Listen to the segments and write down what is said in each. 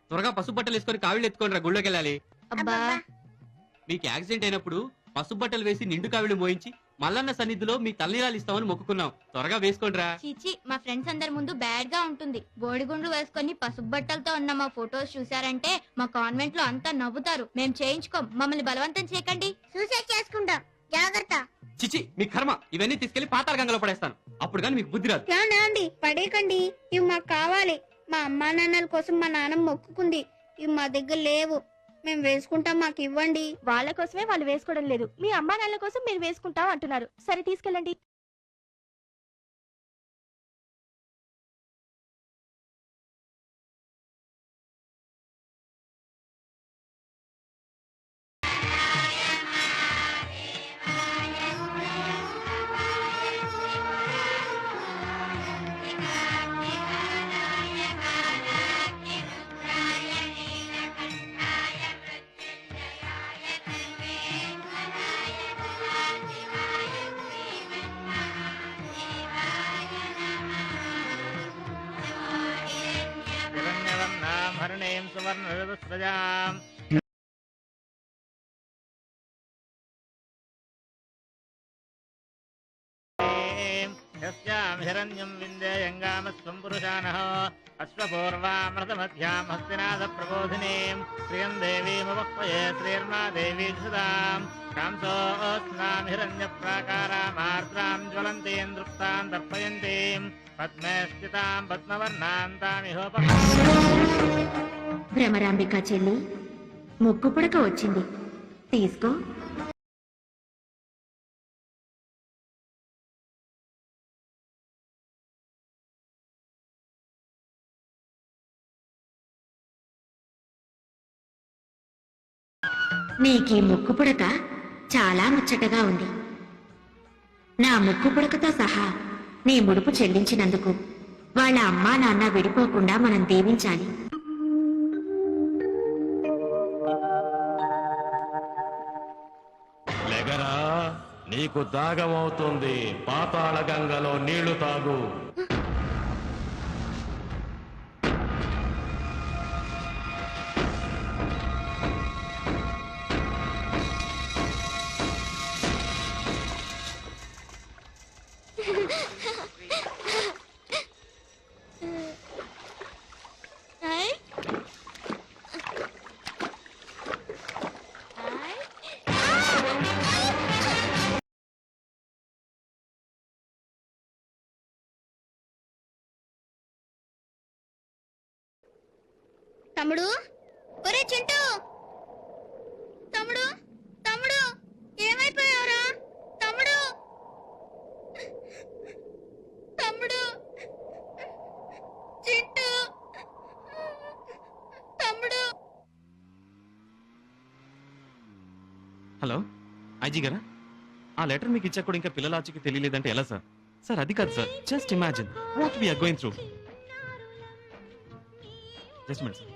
త్వరగా పసుపు బట్టలు వేసుకొని కావిళ్ళు ఎత్తుకొని రా, గుళ్ళోకి వెళ్ళాలి. అబ్బా మీకు యాక్సిడెంట్ అయినప్పుడు పసుపు బట్టలు వేసి నిండు కావిళ్ళు మోయించి మల్లన్న సన్నిధిలో మీ తల్లిరాలు ఇస్తామని మొక్కుకున్నాం. త్వరగా వేసుకోండి రా. చీచి, మా ఫ్రెండ్స్ అందరి ముందు బ్యాడ్ గా ఉంటుంది. బోడిగుండ్లు వేసుకొని పసుపు బట్టలతో ఉన్న మా ఫొటోస్ చూసారంటే మా కాన్వెంట్ లో అంతా నవ్వుతారు. మేం చేయించుకోం, మమ్మల్ని బలవంతం చేయకండి. సూసైడ్ చేసుకుంటాం, జాగ్రత్త. చిచి, మీ కర్మ. ఇవన్నీ తీసుకెళ్లి పాతాళ గంగలో పడేస్తాను. అప్పుడు కానీ మీకు బుద్ధి రాదు. అండి పడేకండి, ఇవి మాకు కావాలి. మా అమ్మా నాన్నల కోసం మా నాన్న మొక్కుకుంది, ఇవి మా దగ్గర లేవు. మేము వేసుకుంటాం, మాకు ఇవ్వండి. వాళ్ళ కోసమే వాళ్ళు వేసుకోవడం లేదు, మీ అమ్మా నాన్నల కోసం మీరు వేసుకుంటాం అంటున్నారు. సరే తీసుకెళ్ళండి. హరణేం సువర్ణరజస్రజాం యస్యాం హిరణ్యం విందేయంగామస్వం పురుషానః అశ్వపూర్వామృతమధ్యాం హస్తినాథ ప్రబోధినీం శ్రియం దేవీముపక్వయే శ్రీర్మా దేవీ సుధాం కాంసోస్నాం హిరణ్యప్రాకారామార్ద్రాం జ్వలంతీం దృప్తాం దర్పయంతీం పద్మే స్థితాం పద్మవర్ణాం తామిహోప. భ్రమరాంబిక చెల్లి, ముక్కు పుడక వచ్చింది, తీసుకో. నీకీ ముక్కు పుడక చాలా ముచ్చటగా ఉంది. నా ముక్కు పుడకతో సహా నీ ముడుపు చెల్లించినందుకు వాళ్ళ అమ్మా నాన్న విడిపోకుండా మనం దీవించాలి. లెగరా, నీకు దాగమవుతుంది. పాతాళ గంగలో నీళ్లు తాగు. తమ్ముడు, ఒరే చింటూ, తమ్ముడు తమ్ముడు ఏమైపోయావురా? తమ్ముడు తమ్ముడు చింటూ తమ్ముడు. హలో, ఐజీ గారా? ఆ లెటర్ మీకు ఇచ్చా కూడా ఇంకా పిల్లల ఆచూకీ తెలియలేదంటే ఎలా సార్? సార్ అది కాదు sir, just imagine what we are going through. Just minute sir.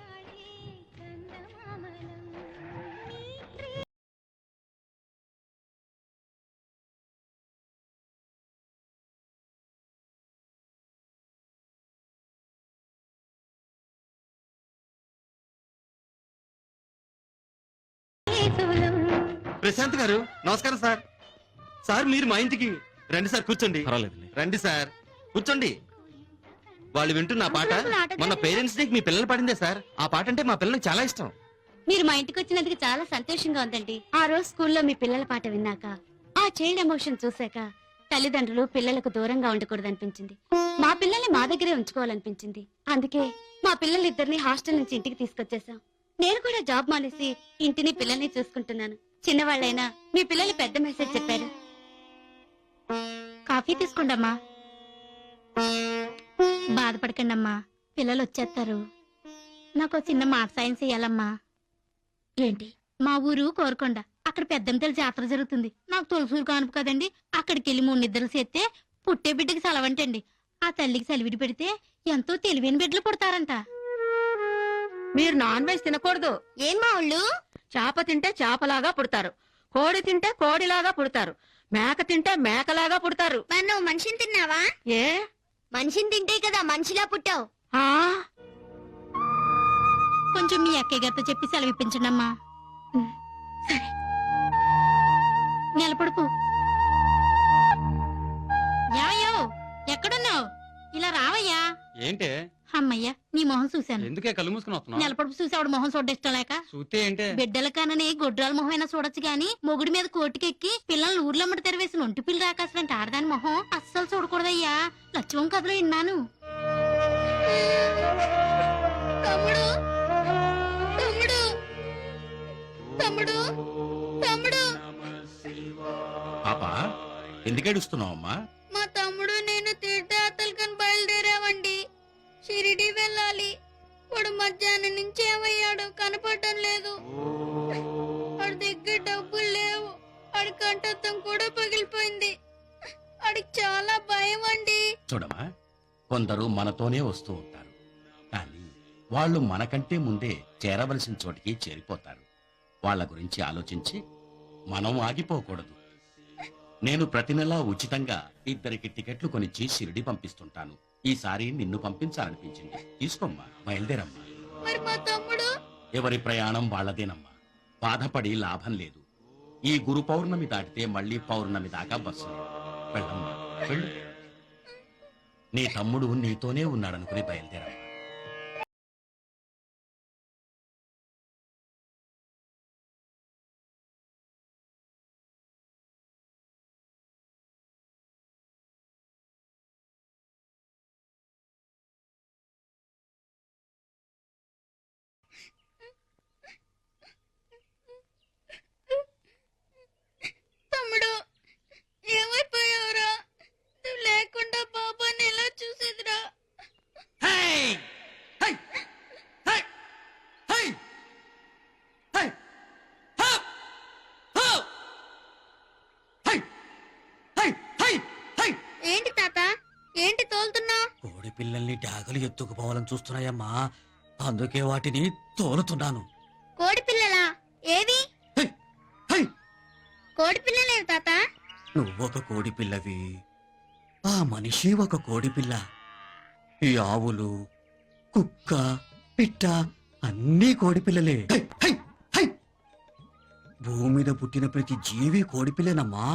Prashant గారు నమస్కారం సార్. సార్ మీరు మా ఇంటికి రండి సార్, కూర్చోండి. పర్వాలేదు, రండి సార్, కూర్చోండి. వాళ్ళు వింటున్న పాట మన పేరెంట్స్ డే మీ పిల్లలు పాడిందే సార్. ఆ పాట అంటే మా పిల్లలకు చాలా ఇష్టం. మీరు మా ఇంటికి వచ్చినందుకు చాలా సంతోషంగా ఉందండి. ఆ రోజు స్కూల్లో మీ పిల్లల పాట విన్నాక, ఆ చైల్డ్ ఎమోషన్ చూశాక తల్లిదండ్రులు పిల్లలకు దూరంగా ఉండకూడదనిపించింది. మా పిల్లల్ని మా దగ్గరే ఉంచుకోవాలనిపించింది. అందుకే మా పిల్లలిద్దరిని హాస్టల్ నుంచి ఇంటికి తీసుకొచ్చేసాం. నేను కూడా జాబ్ మానేసి ఇంటిని పిల్లల్ని చూసుకుంటున్నాను. చిన్నవాళ్ళైనా మీ పిల్లలు పెద్ద మెసేజ్ చెప్పారు. కాఫీ తీసుకోండమ్మా. బాధపడకండమ్మా, పిల్లలు వచ్చేస్తారు. నాకు చిన్న మాట సాయం చెయ్యాలమ్మా. ఏంటి? మా ఊరు కోరుకొండ, అక్కడ పెద్దంతల జాతర జరుగుతుంది. నాకు తొలసూరు కానుపు కదండి, అక్కడికి వెళ్ళి 3 నిద్రలు చేస్తే పుట్టే బిడ్డకి సెలవంటండి. ఆ తల్లికి సెలవిడి పెడితే ఎంతో తెలివైన బిడ్డలు పుడతారంట. మీరు నాన్ వెజ్ తినకూడదు. ఏం మా వాళ్ళు? చేప తింటే చేపలాగా పుడతారు, కోడి తింటే కోడిలాగా పుడతారు, మేక తింటే మేకలాగా పుడతారు. మరి నువ్వు మనిషిని తిన్నావా? ఏ, మనిషిని తింటే కదా మనిషిలా పుట్టావు. ఆ కొంచెం మీ అక్కయ్య గారితో చెప్పి సెలవిప్పించండి అమ్మా. సరే నిలబడుకో. యాయో ఎక్కడున్నావు? ఇలా రావయ్యా. ఏంటే అమ్మయ్యా నీ మొహం చూశాను. ఎందుకే కళ్ళు మూసుకుని వస్తున్నావు? నిలబడుపు చూసావుడు మొహం చూడ ఇష్టం లేక. చూస్తే ఏంటే బిడ్డల కనని గొడ్రాల మొహం అయినా చూడొచ్చు గాని మొగుడి మీద కోటికెక్కి పిల్లల్ని ఊర్లమ్మడి తెరవేసిన ఒంటి పిల్ల రాకాసులంటే ఆడదాని మొహం అస్సలు చూడకూడదయ్యా. లక్ష్మం కథలో విన్నాను. తమ్ముడు తమ్ముడు తమ్ముడు తమ్ముడు పాప ఎందుకు ఏడుస్తున్నావు అమ్మా? మా తమ్ముడు నేను తీర్థయాత్రలకని బయలుదేరామండి. షిరిడి వెళ్ళాలి. వాడు మధ్యాహ్నం నుంచి ఏమయ్యాడు కనపడటం లేదు. వాడి దగ్గర డబ్బులు లేవు. వాడి కంఠత్వం కూడా పగిలిపోయింది. వాడికి చాలా భయం అండి. చూడమ్మా, కొందరు మనతోనే వస్తూ ఉంటారు, కానీ వాళ్ళు మనకంటే ముందే చేరవలసిన చోటికి చేరిపోతారు. వాళ్ళ గురించి ఆలోచించి మనం ఆగిపోకూడదు. నేను ప్రతి నెలా ఉచితంగా 2 టికెట్లు కొనిచ్చి షిరిడి పంపిస్తుంటాను. ఈసారి నిన్ను పంపించాలనిపించింది. తీసుకోమ్మా, బయలుదేరమ్మా. మరి మా తమ్ముడు? ఎవరి ప్రయాణం వాళ్ళదేనమ్మా. బాధపడి లాభం లేదు. ఈ గురు పౌర్ణమి దాటితే మళ్ళీ పౌర్ణమి దాకా బస్సు లేదు. వెళ్ళమ్మా, వెళ్ళు. నీ తమ్ముడు నీతోనే ఉన్నాడనుకుని బయలుదేరమ్మా. తమ్ముడు ఏమైపోయావురా? నువ్వు లేకుండా బాబాని ఎలా చూసేదిరా? ఏంటి తాత, ఏంటి తోలుతున్నావు? కోడి పిల్లల్ని డాగలు ఎత్తుకుపోవాలని చూస్తున్నాయమ్మా, అందుకే వాటిని తోలుతున్నాను. కోడి పిల్లలా? ఏవి? కోడి పిల్లలేవు తాత. నువ్వొక కోడి పిల్లవి, ఆ మనిషి ఒక కోడి పిల్ల. ఈ ఆవులు, కుక్క, పిట్ట అన్నీ కోడి పిల్లలే. భూమి మీద పుట్టిన ప్రతి జీవి కోడి పిల్లనమ్మా.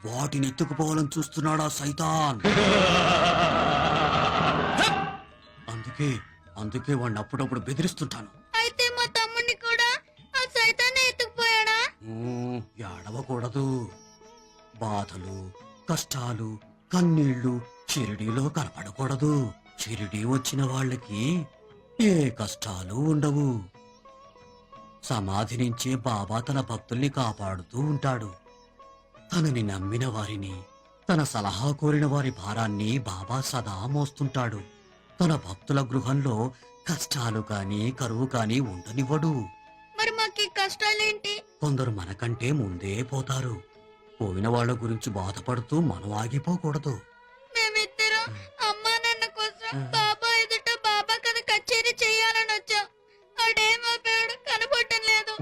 వాటిని ఎత్తుకుపోవాలని చూస్తున్నాడా సైతాన్. అందుకే వాడిని అప్పుడప్పుడు బెదిరిస్తుంటాను. అయితే మా తమ్ముడిని కూడా ఆ సైతాన్ని ఎత్తుకుపోయాడా? ఏడవకూడదు. బాధలు, కష్టాలు, కన్నీళ్లు షిరిడీలో కనపడకూడదు. షిరిడీ వచ్చిన వాళ్ళకి ఏ కష్టాలు ఉండవు. సమాధి నుంచే బాబా తన భక్తుల్ని కాపాడుతూ ఉంటాడు. తనని నమ్మిన వారిని, తన సలహా కోరిన వారి భారాన్ని బాబా సదా మోస్తుంటాడు. తన భక్తుల గృహంలో కష్టాలు కాని కరువు కాని ఉండనివ్వడు. మరి మాకు ఈ కష్టాలేంటి? కొందరు మనకంటే ముందే పోతారు. పోయిన వాళ్ళ గురించి బాధపడుతూ మనం ఆగిపోకూడదు. మేమిద్దరం అమ్మా నాన్న కోసం బాబా ఎదుట బాబా కథ కచేరీ చేయాలని వచ్చాం. ఆడేమైపోయాడు కనపడటం లేదు.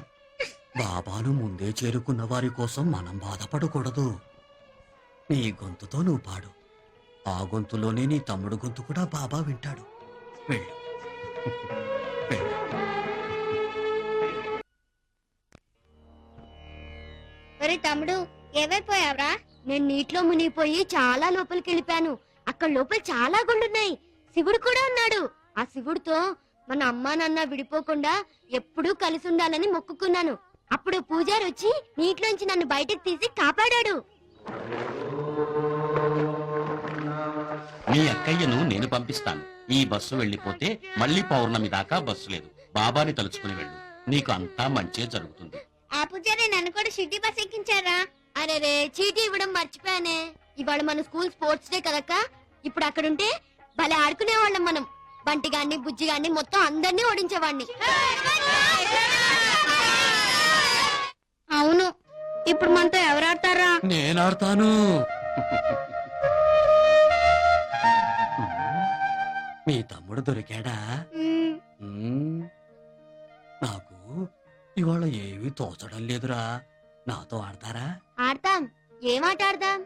బాబాను ముందే చేరుకున్న వారి కోసం మనం బాధపడకూడదు. నీ గొంతుతో నువ్వు పాడు. ఆ గొంతులోనే నీ తమ్ముడు గొంతు కూడా బాబా వింటాడు. వెళ్ళు. వెళ్ళు. మరి తమ్ముడు ఏమైపోయావురా? నేను నీటిలో మునిగిపోయి చాలా లోపలికి వెళ్ళిపోయాను. అక్కడ లోపల చాలా గుండున్నాయి. శివుడు కూడా ఉన్నాడు. ఆ శివుడితో మన అమ్మా నాన్న విడిపోకుండా ఎప్పుడూ కలిసి ఉండాలని మొక్కుకున్నాను. అప్పుడు పూజారి వచ్చి నీటిలోంచి నన్ను బయటకు తీసి కాపాడాడు. మీ అక్కయ్యను నేను పంపిస్తాను. ఈ బస్సు వెళ్ళిపోతే మళ్ళీ పౌర్ణమి దాకా బస్సు లేదు. బాబాని తలుచుకుని వెళ్ళు. నీకు అంతా మంచే జరుగుతుంది. ఆ పూజారి నన్ను కూడా షిరిడి బస్ ఎక్కించారా? అరే రే, చీటీ ఇవ్వడం మర్చిపోయానే. ఇవాళ మన స్కూల్ స్పోర్ట్స్ డే కదక్క. ఇప్పుడు అక్కడుంటే భలే ఆడుకునేవాళ్ళం మనం. బంటి గాన్ని, బుజ్జి గాన్ని మొత్తం అందరినీ ఓడించేవాడిని. అవును, ఇప్పుడు మనతో ఎవరు ఆడతారా? నేనాడతాను. మీ తమ్ముడు దొరికాడా? నాకు ఇవాళ ఏమీ తోచడం లేదురా. నాతో ఆడతారా? ఆడతాం. ఏం ఆట ఆడదాం?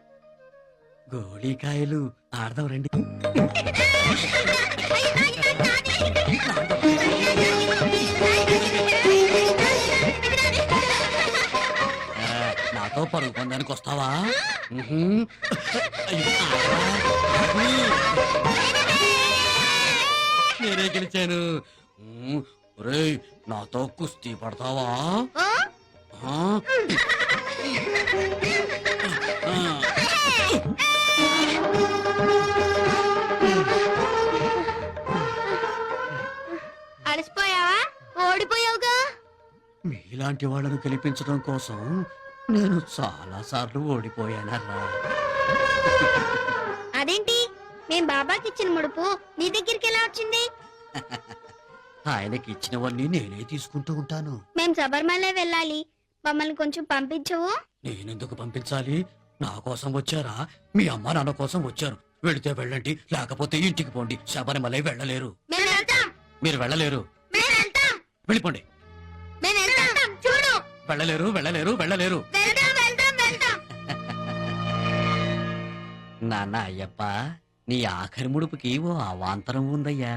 గోళీకాయలు ఆడదాం రండి. అయ్యో, పరుగు పందానికి వస్తావా నేనే గెలిచాను. ఒరేయ్, నాతో కుస్తీ పడతావా? ఆ? అలసిపోయావా? ఓడిపోయావుగా. మీలాంటి వాళ్ళను గెలిపించడం కోసం నేను చాలా సార్లు ఓడిపోయానరా. అదేంటి మేం బాబాకి ఇచ్చిన ముడుపు నీ దగ్గరికి ఎలా వచ్చింది? ఆయనకి ఇచ్చినవన్నీ నేనే తీసుకుంటూ ఉంటాను. మేం శబరిమల వెళ్ళాలి, మమ్మల్ని కొంచెం పంపించవు? నేనెందుకు పంపించాలి? నా కోసం వచ్చారా? మీ అమ్మ నాన్న కోసం వచ్చారు. వెళితే వెళ్ళండి, లేకపోతే ఇంటికి పోండి. శబరిమల వెళ్ళలేరు. మేము వెళ్తాం. మీరు వెళ్ళలేరు. మేము వెళ్తాం. వెళ్ళిపోండి. మేము వెళ్తాం. చూడు, వెళ్ళలేరు, వెళ్ళలేరు, వెళ్ళలేరు. వెళ్తాం వెళ్తాం వెళ్తాం. నాన్న అయ్యప్ప, నీ ఆఖరి ముడుపుకి ఓ అవాంతరం ఉందయ్యా.